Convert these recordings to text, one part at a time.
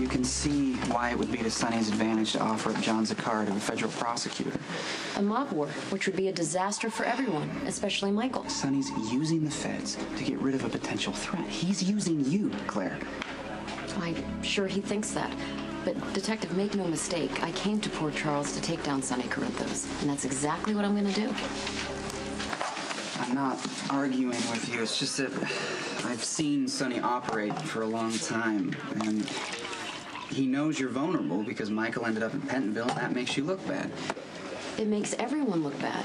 you can see why it would be to Sonny's advantage to offer up John Zaccar to a federal prosecutor. A mob war, which would be a disaster for everyone, especially Michael. Sonny's using the feds to get rid of a potential threat. He's using you, Claire. I'm sure he thinks that. But, Detective, make no mistake, I came to Port Charles to take down Sonny Corinthos, and that's exactly what I'm going to do. I'm not arguing with you. It's just that I've seen Sonny operate for a long time, and he knows you're vulnerable because Michael ended up in Pentonville, and that makes you look bad. It makes everyone look bad.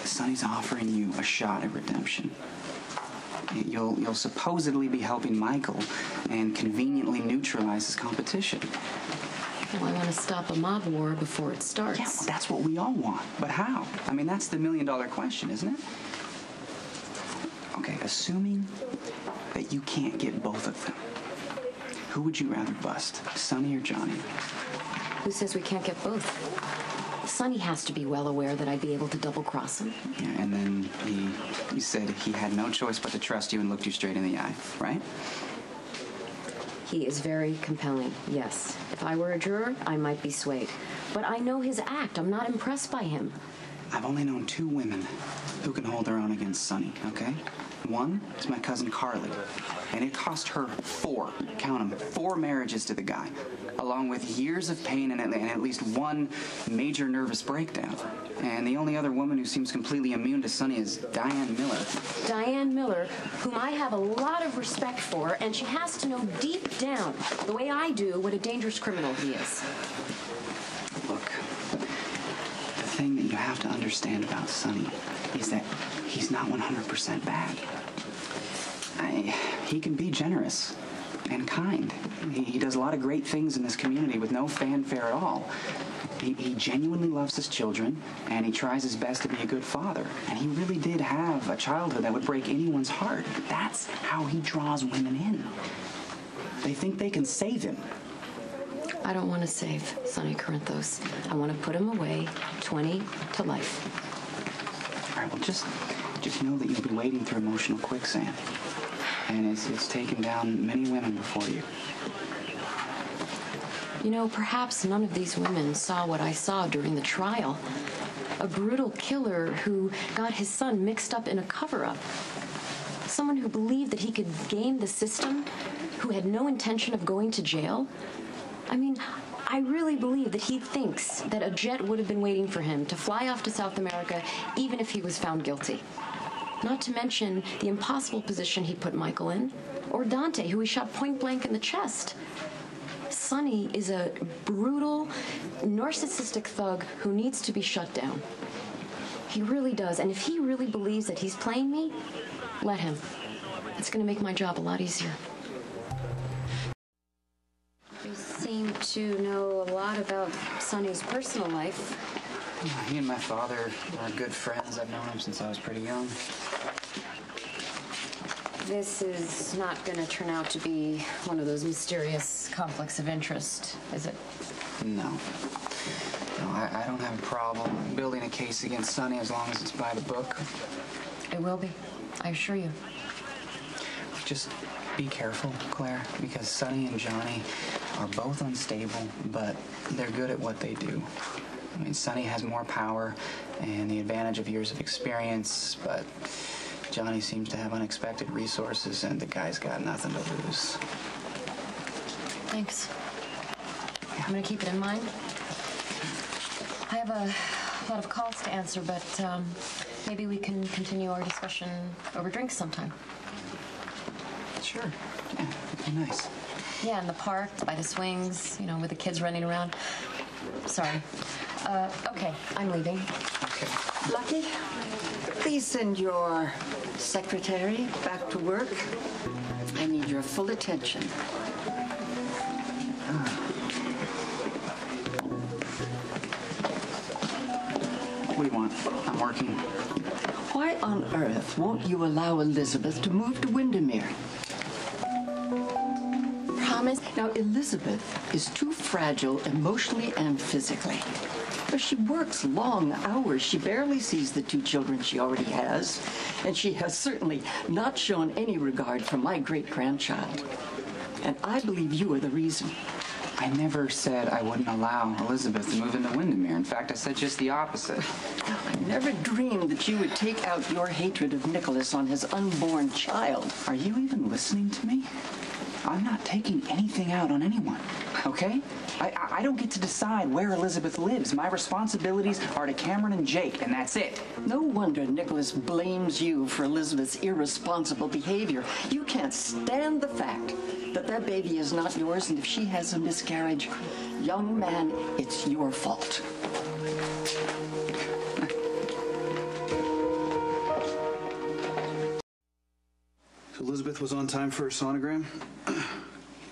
Sonny's offering you a shot at redemption. You'll supposedly be helping Michael and conveniently neutralize his competition. Well, I want to stop a mob war before it starts. Yeah, well, that's what we all want. But how? I mean, that's the million-dollar question, isn't it? Okay, assuming that you can't get both of them, who would you rather bust, Sonny or Johnny? Who says we can't get both? Sonny has to be well aware that I'd be able to double-cross him. Yeah, and then he said he had no choice but to trust you and looked you straight in the eye, right? He is very compelling, yes. If I were a juror, I might be swayed. But I know his act. I'm not impressed by him. I've only known 2 women who can hold their own against Sonny, okay? One is my cousin Carly, and it cost her 4, count them, 4 marriages to the guy, along with years of pain and at least 1 major nervous breakdown. And the only other woman who seems completely immune to Sonny is Diane Miller. Diane Miller, whom I have a lot of respect for, and she has to know deep down, the way I do, what a dangerous criminal he is. Look, the thing that you have to understand about Sonny is that he's not 100% bad. He can be generous and kind. He does a lot of great things in this community with no fanfare at all. He genuinely loves his children, and he tries his best to be a good father. And he really did have a childhood that would break anyone's heart. That's how he draws women in. They think they can save him. I don't want to save Sonny Corinthos. I want to put him away, 20 to life. All right, well, just know that you'll be wading through emotional quicksand. And it's taken down many women before you. You know, perhaps none of these women saw what I saw during the trial. A brutal killer who got his son mixed up in a cover-up. Someone who believed that he could game the system, who had no intention of going to jail. I mean, I really believe that he thinks that a jet would have been waiting for him to fly off to South America even if he was found guilty. Not to mention the impossible position he put Michael in, or Dante, who he shot point blank in the chest. Sonny is a brutal, narcissistic thug who needs to be shut down. He really does, and if he really believes that he's playing me, let him. It's going to make my job a lot easier. You seem to know a lot about Sonny's personal life. He and my father are good friends. I've known him since I was pretty young. This is not going to turn out to be one of those mysterious conflicts of interest, is it? No. No, I don't have a problem building a case against Sonny as long as it's by the book. It will be, I assure you. Just be careful, Claire, because Sonny and Johnny are both unstable, but they're good at what they do. I mean, Sonny has more power and the advantage of years of experience, but Johnny seems to have unexpected resources, and the guy's got nothing to lose. Thanks. I'm going to keep it in mind. I have a lot of calls to answer, but maybe we can continue our discussion over drinks sometime. Sure. Yeah, it'd be nice. Yeah, in the park, by the swings, you know, with the kids running around. Sorry. Okay, I'm leaving. Okay. Lucky, please send your secretary back to work. I need your full attention. What do you want? I'm working. Why on earth won't you allow Elizabeth to move to Windermere? Promise? Now, Elizabeth is too fragile emotionally and physically. She works long hours. She barely sees the 2 children she already has, and she has certainly not shown any regard for my great-grandchild. And I believe you are the reason. I never said I wouldn't allow Elizabeth to move into Windermere. In fact, I said just the opposite. I never dreamed that you would take out your hatred of Nicholas on his unborn child. Are you even listening to me? I'm not taking anything out on anyone, okay? I don't get to decide where Elizabeth lives. My responsibilities are to Cameron and Jake, and that's it. No wonder Nicholas blames you for Elizabeth's irresponsible behavior. You can't stand the fact that that baby is not yours, and if she has a miscarriage, young man, it's your fault. Elizabeth was on time for her sonogram?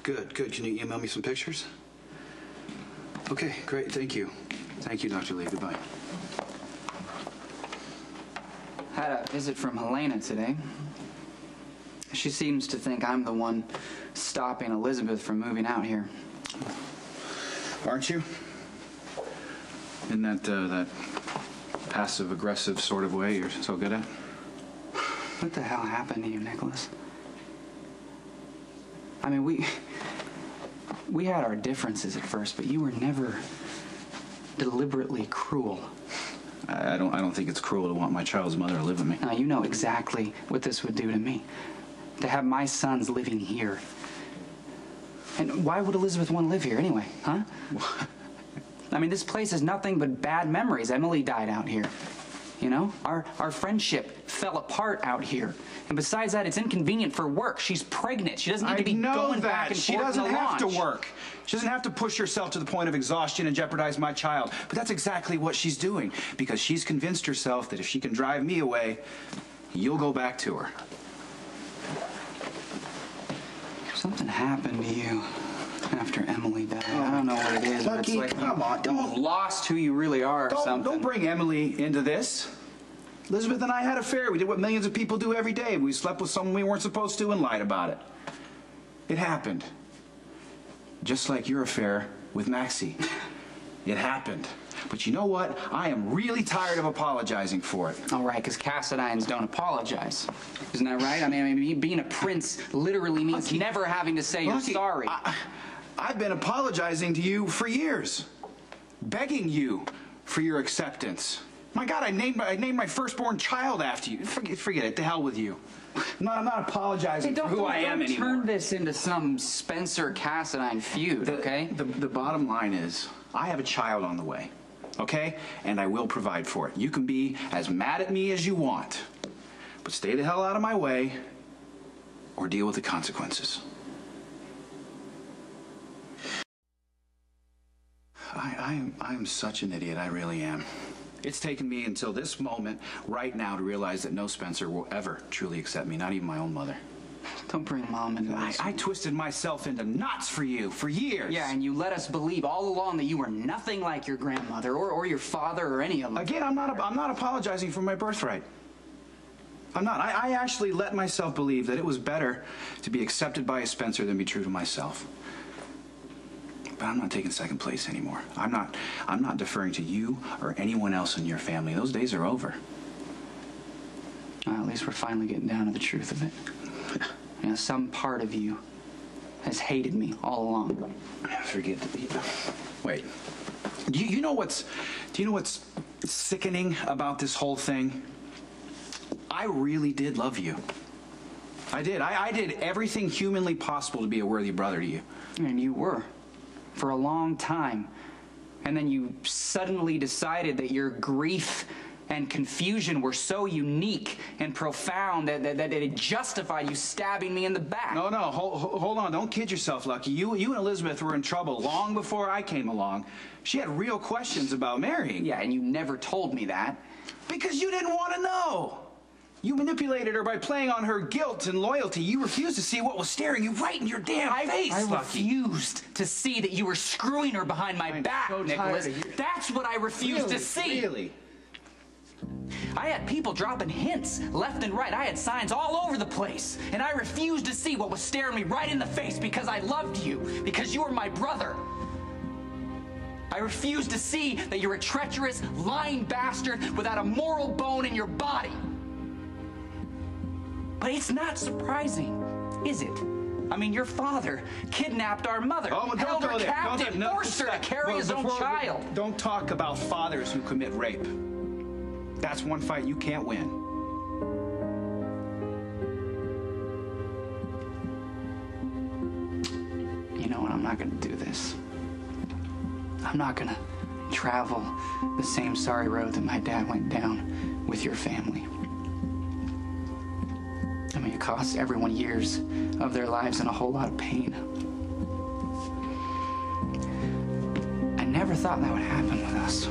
Good, good. Can you email me some pictures? Okay, great. Thank you. Thank you, Dr. Lee. Goodbye. Had a visit from Helena today. She seems to think I'm the one stopping Elizabeth from moving out here. Aren't you? In that passive-aggressive sort of way you're so good at? What the hell happened to you, Nicholas? I mean, we had our differences at first, but you were never deliberately cruel. I don't think it's cruel to want my child's mother to live with me. Now, you know exactly what this would do to me. To have my sons living here. And why would Elizabeth want to live here anyway, huh? I mean, this place is nothing but bad memories. Emily died out here. You know, our friendship fell apart out here. And besides that, it's inconvenient for work. She's pregnant. She doesn't need to be going back and forth. She doesn't have to launch. work. She doesn't have to push herself to the point of exhaustion and jeopardize my child. But that's exactly what she's doing, because she's convinced herself that if she can drive me away, you'll go back to her. Something happened to you after Emily died. I don't know what it is, but it's Lucky, like come on, you've lost who you really are or something. Don't bring Emily into this. Elizabeth and I had an affair. We did what millions of people do every day. We slept with someone we weren't supposed to and lied about it. It happened. Just like your affair with Maxie. It happened. But you know what? I am really tired of apologizing for it. All right, because Cassidines don't apologize. Isn't that right? I mean, being a prince literally means Lucky, never having to say you're Lucky, sorry. I've been apologizing to you for years. Begging you for your acceptance. My God, I named my firstborn child after you. Forget it. To hell with you. I'm not apologizing for who I am anymore. Turn this into some Spencer Cassidine feud, okay? The bottom line is, I have a child on the way, okay? And I will provide for it. You can be as mad at me as you want, but stay the hell out of my way or deal with the consequences. I am such an idiot. I really am. It's taken me until this moment right now to realize that no Spencer will ever truly accept me, not even my own mother. Don't bring Mom into this. I twisted myself into knots for you for years. Yeah, and you let us believe all along that you were nothing like your grandmother or your father or any of them. Again, I'm not apologizing for my birthright. I'm not. I actually let myself believe that it was better to be accepted by a Spencer than be true to myself. But I'm not taking second place anymore. I'm not deferring to you or anyone else in your family. Those days are over. Well, at least we're finally getting down to the truth of it. You know, some part of you has hated me all along. Forget the... Wait. Do you know what's sickening about this whole thing? I really did love you. I did. I did everything humanly possible to be a worthy brother to you. And you were. For a long time. And then you suddenly decided that your grief and confusion were so unique and profound that it justified you stabbing me in the back. No, hold on. Don't kid yourself, Lucky. You and Elizabeth were in trouble long before I came along. She had real questions about marrying. Yeah, and you never told me that. Because you didn't want to know. You manipulated her by playing on her guilt and loyalty. You refused to see what was staring you right in your damn face, I Lucky. refused to see that you were screwing her behind my back, so Nicholas. tired of you. That's what I refused to Really? see. Really? I had people dropping hints left and right. I had signs all over the place. And I refused to see what was staring me right in the face because I loved you, because you were my brother. I refused to see that you're a treacherous, lying bastard without a moral bone in your body. But it's not surprising, is it? I mean, your father kidnapped our mother, Oh, well, held don't her go there. captive, No, forced her to carry his own child. Don't talk about fathers who commit rape. That's one fight you can't win. You know what? I'm not gonna do this. I'm not gonna travel the same sorry road that my dad went down with your family. I mean, it costs everyone years of their lives and a whole lot of pain. I never thought that would happen with us.